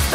Hey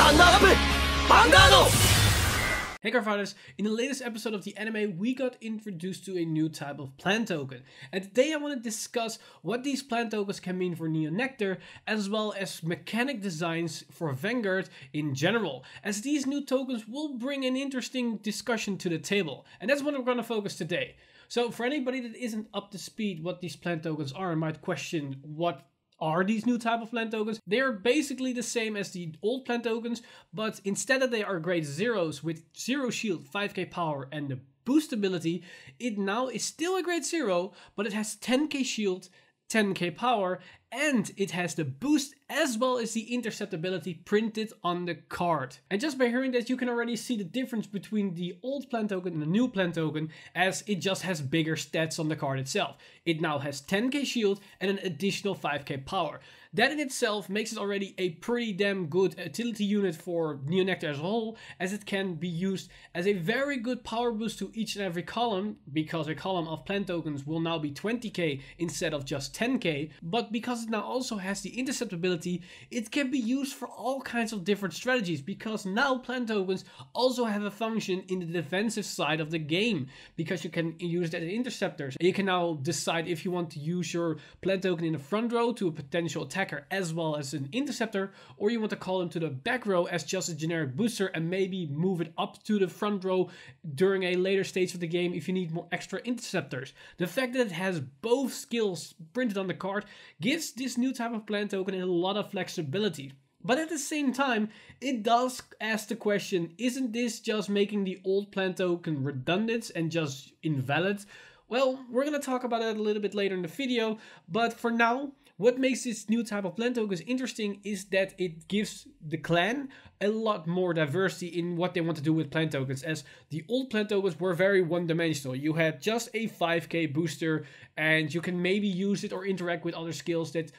Cardfighters, in the latest episode of the anime we got introduced to a new type of plant token, and today I want to discuss what these plant tokens can mean for Neo Nectar as well as mechanic designs for Vanguard in general, as these new tokens will bring an interesting discussion to the table, and that's what we're going to focus today. So for anybody that isn't up to speed what these plant tokens are and might question what are these new type of plant tokens, they are basically the same as the old plant tokens, but instead of they are grade zeros with 0 shield, 5k power and the boost ability, it now is still a grade 0, but it has 10k shield, 10k power, and it has the boost as well as the intercept ability printed on the card. And just by hearing that, you can already see the difference between the old plant token and the new plant token, as it just has bigger stats on the card itself. It now has 10k shield and an additional 5k power. That in itself makes it already a pretty damn good utility unit for Neo Nectar as a whole, as it can be used as a very good power boost to each and every column, because a column of plant tokens will now be 20k instead of just 10k, but because it now also has the intercept ability, it can be used for all kinds of different strategies, because now plant tokens also have a function in the defensive side of the game, because you can use that as interceptors. You can now decide if you want to use your plant token in the front row to a potential attacker as well as an interceptor, or you want to call them to the back row as just a generic booster and maybe move it up to the front row during a later stage of the game if you need more extra interceptors. The fact that it has both skills printed on the card gives this new type of plant token a lot of flexibility. But at the same time, it does ask the question, isn't this just making the old plant token redundant and just invalid? Well, we're going to talk about that a little bit later in the video, but for now, what makes this new type of plant tokens interesting is that it gives the clan a lot more diversity in what they want to do with plant tokens, as the old plant tokens were very one-dimensional. You had just a 5k booster and you can maybe use it or interact with other skills that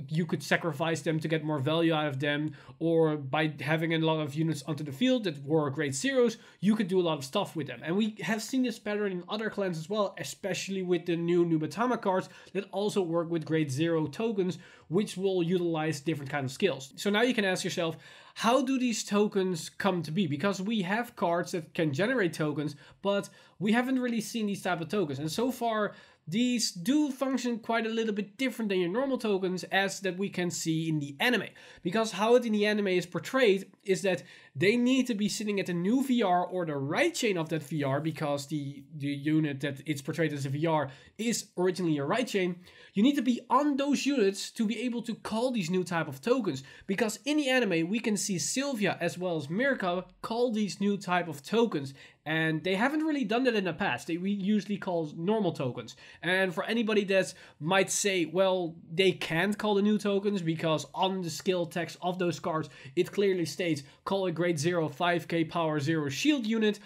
you could sacrifice them to get more value out of them, or by having a lot of units onto the field that were grade zeros, you could do a lot of stuff with them. And we have seen this pattern in other clans as well, especially with the new Nubatama cards that also work with grade 0 tokens, which will utilize different kinds of skills. So now you can ask yourself, how do these tokens come to be? Because we have cards that can generate tokens, but we haven't really seen these type of tokens. And so far, these do function quite a little bit different than your normal tokens, as that we can see in the anime. Because how it in the anime is portrayed is that they need to be sitting at the new VR or the right chain of that VR, because the unit that it's portrayed as a VR is originally a right chain. You need to be on those units to be able to call these new type of tokens. Because in the anime, we can see Sylvia as well as Mirka call these new type of tokens. And they haven't really done that in the past. They usually call normal tokens. And for anybody that might say, well, they can't call the new tokens because on the skill text of those cards, it clearly states, call a grade 0, 5k power, 0 shield unit,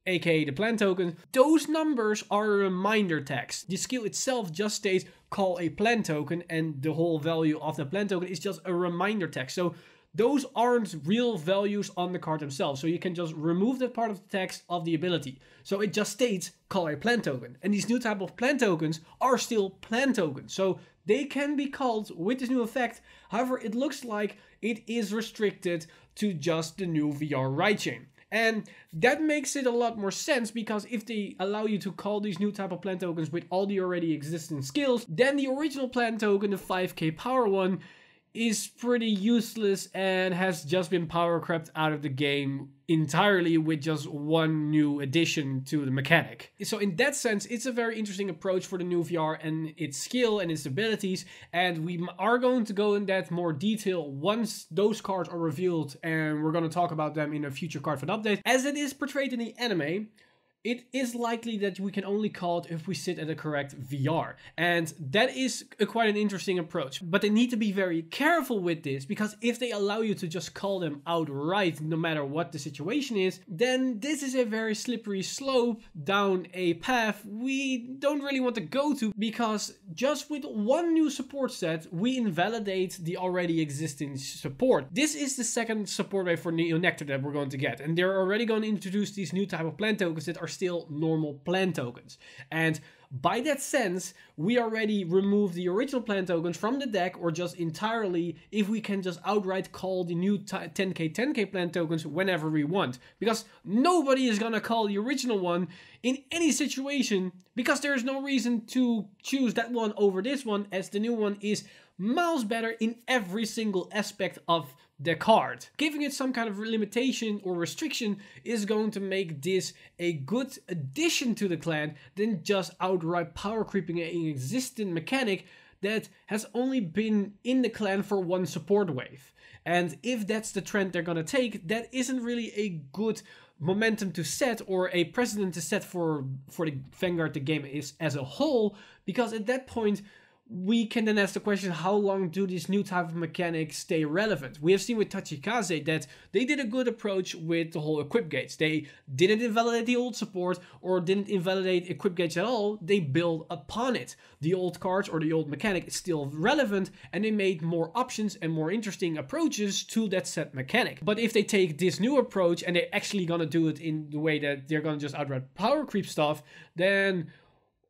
aka the plant token. Those numbers are a reminder text. The skill itself just states, call a plant token, and the whole value of the plant token is just a reminder text. So those aren't real values on the card themselves, so you can just remove that part of the text of the ability. So it just states, call a plant token. And these new type of plant tokens are still plant tokens, so they can be called with this new effect. However, it looks like it is restricted to just the new VR right chain. And that makes it a lot more sense, because if they allow you to call these new type of plant tokens with all the already existing skills, then the original plant token, the 5k power one, is pretty useless and has just been power crept out of the game entirely with just one new addition to the mechanic. So in that sense, it's a very interesting approach for the new VR and its skill and its abilities, and we are going to go in that more detail once those cards are revealed, and we're going to talk about them in a future Cardfight update. As it is portrayed in the anime, it is likely that we can only call it if we sit at the correct VR. And that is quite an interesting approach. But they need to be very careful with this, because if they allow you to just call them outright, no matter what the situation is, then this is a very slippery slope down a path we don't really want to go to, because just with one new support set, we invalidate the already existing support. This is the second support wave for Neo Nectar that we're going to get. And they're already going to introduce these new type of plant tokens that are still normal plant tokens. And by that sense, we already remove the original plant tokens from the deck, or just entirely if we can just outright call the new 10k plant tokens whenever we want. Because nobody is gonna call the original one in any situation, because there is no reason to choose that one over this one, as the new one is miles better in every single aspect of the card. Giving it some kind of limitation or restriction is going to make this a good addition to the clan than just outright power creeping an existing mechanic that has only been in the clan for one support wave. And if that's the trend they're gonna take, that isn't really a good momentum to set, or a precedent to set for the Vanguard the game is as a whole, because at that point we can then ask the question, how long do these new type of mechanics stay relevant? We have seen with Tachikaze that they did a good approach with the whole equip gates. They didn't invalidate the old support or didn't invalidate equip gates at all. They built upon it. The old cards or the old mechanic is still relevant, and they made more options and more interesting approaches to that set mechanic. But if they take this new approach and they're actually gonna do it in the way that they're gonna just outright power creep stuff, then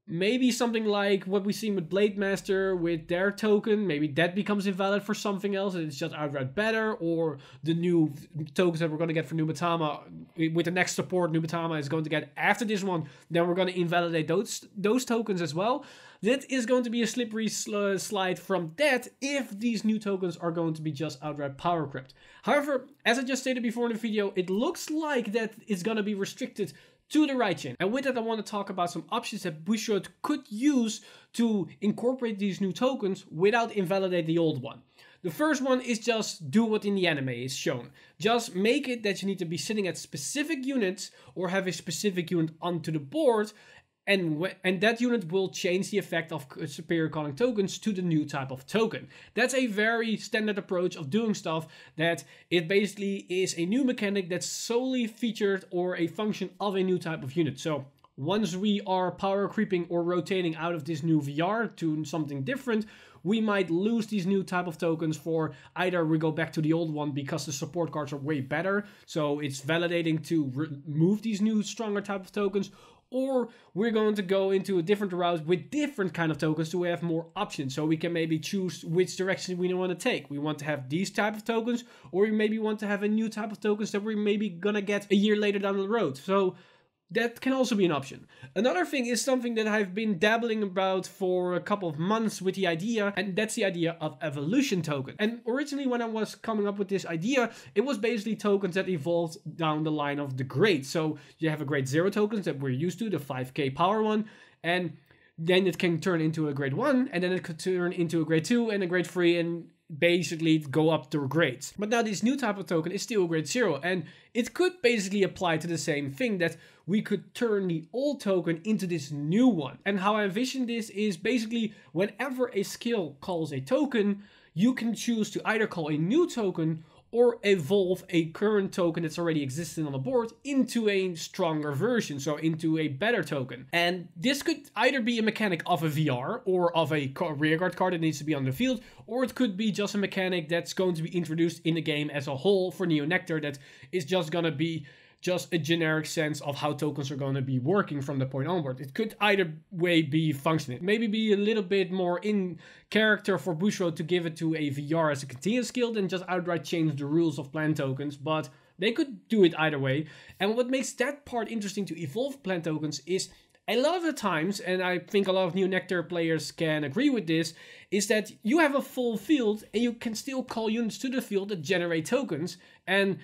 maybe something like what we've seen with Blade Master with their token, maybe that becomes invalid for something else and it's just outright better, or the new tokens that we're going to get for Nubatama with the next support Nubatama is going to get after this one, then we're going to invalidate those tokens as well. That is going to be a slippery slide from that if these new tokens are going to be just outright power crept. However, as I just stated before in the video, it looks like that it's going to be restricted to the right chain. And with that, I want to talk about some options that Bushiroad could use to incorporate these new tokens without invalidate the old one. The first one is just do what in the anime is shown. Just make it that you need to be sitting at specific units or have a specific unit onto the board, and that unit will change the effect of superior calling tokens to the new type of token. That's a very standard approach of doing stuff, that it basically is a new mechanic that's solely featured or a function of a new type of unit. So once we are power creeping or rotating out of this new VR to something different, we might lose these new type of tokens for either we go back to the old one because the support cards are way better, so it's validating to remove these new stronger type of tokens, or we're going to go into a different route with different kind of tokens so we have more options, so we can maybe choose which direction we want to take. We want to have these type of tokens, or we maybe want to have a new type of tokens that we're maybe gonna get a year later down the road. So that can also be an option. Another thing is something that I've been dabbling about for a couple of months with the idea, and that's the idea of evolution token. And originally when I was coming up with this idea, it was basically tokens that evolved down the line of the grades. So you have a grade 0 tokens that we're used to, the 5k power one, and then it can turn into a grade 1, and then it could turn into a grade 2 and a grade 3, and basically go up the grades. But now this new type of token is still grade 0, and it could basically apply to the same thing, that we could turn the old token into this new one. And how I envision this is basically whenever a skill calls a token, you can choose to either call a new token or evolve a current token that's already existing on the board into a stronger version, so into a better token. And this could either be a mechanic of a VR or of a rearguard card that needs to be on the field, or it could be just a mechanic that's going to be introduced in the game as a whole for Neo Nectar that is just going to be just a generic sense of how tokens are going to be working from the point onward. It could either way be functioning. Maybe be a little bit more in character for Bushiroad to give it to a VR as a continuous skill than just outright change the rules of plant tokens, but they could do it either way. And what makes that part interesting to evolve plant tokens is a lot of the times, and I think a lot of Neo Nectar players can agree with this, is that you have a full field and you can still call units to the field that generate tokens, and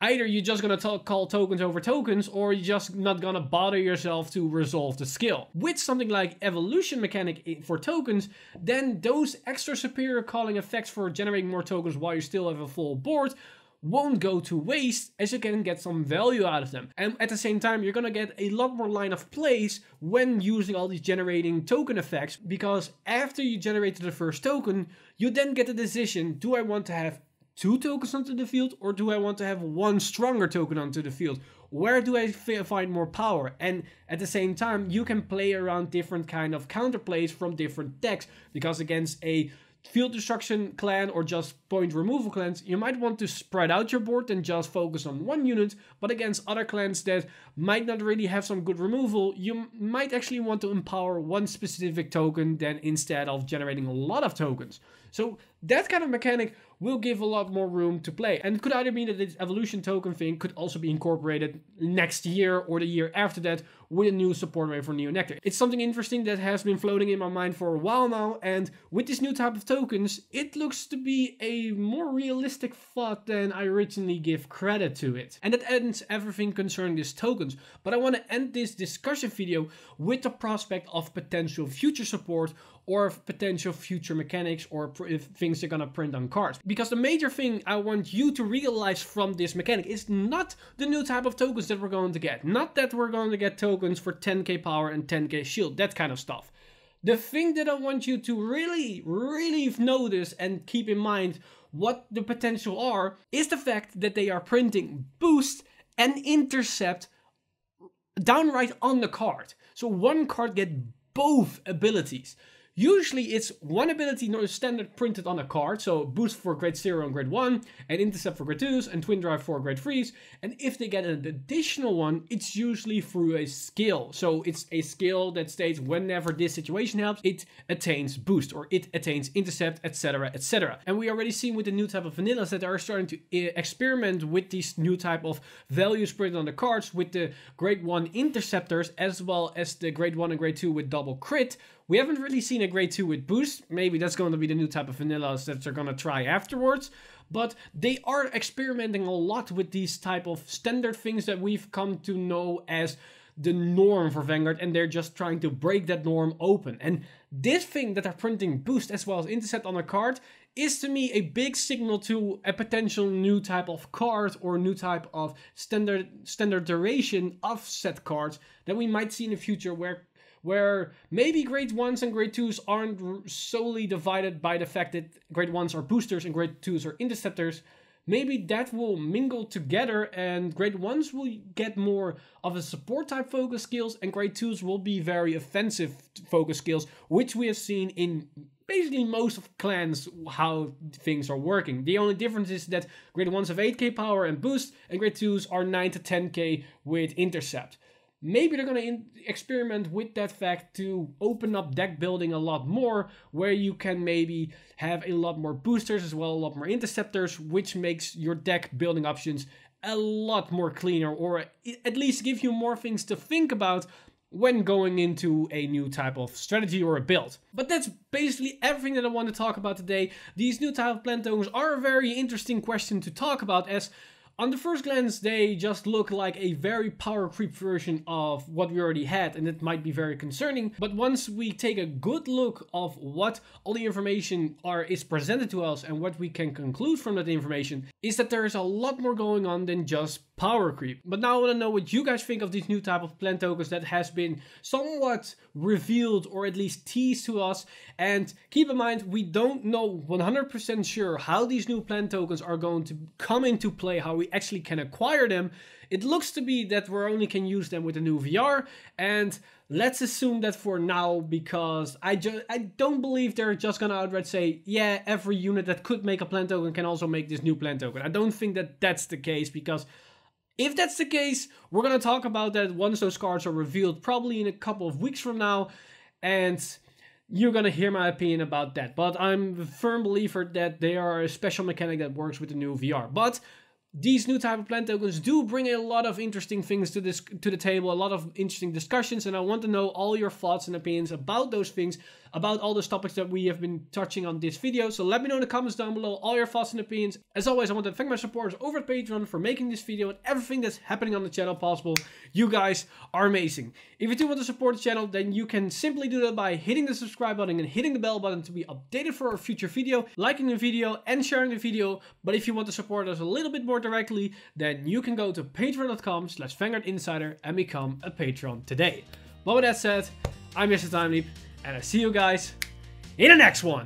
either you're just going to call tokens over tokens, or you're just not going to bother yourself to resolve the skill. With something like evolution mechanic for tokens, then those extra superior calling effects for generating more tokens while you still have a full board won't go to waste, as you can get some value out of them. And at the same time, you're gonna get a lot more line of plays when using all these generating token effects, because after you generated the first token, you then get the decision, do I want to have 2 tokens onto the field, or do I want to have 1 stronger token onto the field? Where do I find more power? And at the same time, you can play around different kind of counterplays from different decks, because against a field destruction clan or just point removal clans, you might want to spread out your board and just focus on one unit, but against other clans that might not really have some good removal, you might actually want to empower one specific token then instead of generating a lot of tokens. So that kind of mechanic will give a lot more room to play. And it could either mean that this evolution token thing could also be incorporated next year or the year after that with a new support wave for Neo Nectar. It's something interesting that has been floating in my mind for a while now, and with this new type of tokens, it looks to be a more realistic thought than I originally give credit to it. And that ends everything concerning these tokens, but I want to end this discussion video with the prospect of potential future support or potential future mechanics or if things they're gonna print on cards. Because the major thing I want you to realize from this mechanic is not the new type of tokens that we're going to get. Not that we're going to get tokens for 10k power and 10k shield, that kind of stuff. The thing that I want you to really notice and keep in mind what the potential are is the fact that they are printing boost and intercept downright on the card. So one card gets both abilities. Usually it's one ability standard printed on a card, so boost for grade 0 and grade 1, and intercept for grade 2s, and twin drive for grade 3s, and if they get an additional one, it's usually through a skill. So it's a skill that states whenever this situation helps, it attains boost, or it attains intercept, etc, etc. And we already seen with the new type of vanillas that are starting to experiment with these new type of values printed on the cards with the grade 1 interceptors, as well as the grade 1 and grade 2 with double crit. We haven't really seen a grade 2 with boost. Maybe that's going to be the new type of vanillas that they're going to try afterwards. But they are experimenting a lot with these type of standard things that we've come to know as the norm for Vanguard, and they're just trying to break that norm open. And this thing that they're printing boost as well as intercept on a card is to me a big signal to a potential new type of card or new type of standard duration of set cards that we might see in the future, where maybe grade 1s and grade 2s aren't solely divided by the fact that grade 1s are boosters and grade 2s are interceptors. Maybe that will mingle together and grade 1s will get more of a support type focus skills and grade 2s will be very offensive focus skills, which we have seen in basically most of clans how things are working. The only difference is that grade 1s have 8k power and boost and grade 2s are 9 to 10k with intercept. Maybe they're going to experiment with that fact to open up deck building a lot more, where you can maybe have a lot more boosters as well, a lot more interceptors, which makes your deck building options a lot more cleaner, or at least give you more things to think about when going into a new type of strategy or a build. But that's basically everything that I want to talk about today. These new type of plant tokens are a very interesting question to talk about, as on the first glance, they just look like a very power creep version of what we already had, and it might be very concerning. But once we take a good look of what all the information is presented to us and what we can conclude from that information, is that there is a lot more going on than just power creep. But now I want to know what you guys think of these new type of plant tokens that has been somewhat revealed or at least teased to us. And keep in mind, we don't know 100% sure how these new plant tokens are going to come into play, how we actually can acquire them. It looks to be that we only can use them with the new VR, and let's assume that for now, because I don't believe they're just gonna outright say, yeah, every unit that could make a plant token can also make this new plant token. I don't think that that's the case, because if that's the case, we're going to talk about that once those cards are revealed, probably in a couple of weeks from now, and you're going to hear my opinion about that. But I'm a firm believer that they are a special mechanic that works with the new VR. But these new type of plant tokens do bring a lot of interesting things to the table, a lot of interesting discussions, and I want to know all your thoughts and opinions about those things, about all those topics that we have been touching on this video. So let me know in the comments down below all your thoughts and opinions. As always, I want to thank my supporters over at Patreon for making this video and everything that's happening on the channel possible. You guys are amazing. If you do want to support the channel, then you can simply do that by hitting the subscribe button and hitting the bell button to be updated for a future video, liking the video and sharing the video. But if you want to support us a little bit more directly, then you can go to patreon.com/VanguardInsider and become a patron today. But with that said, I'm Mr. Time Leap, and I see you guys in the next one.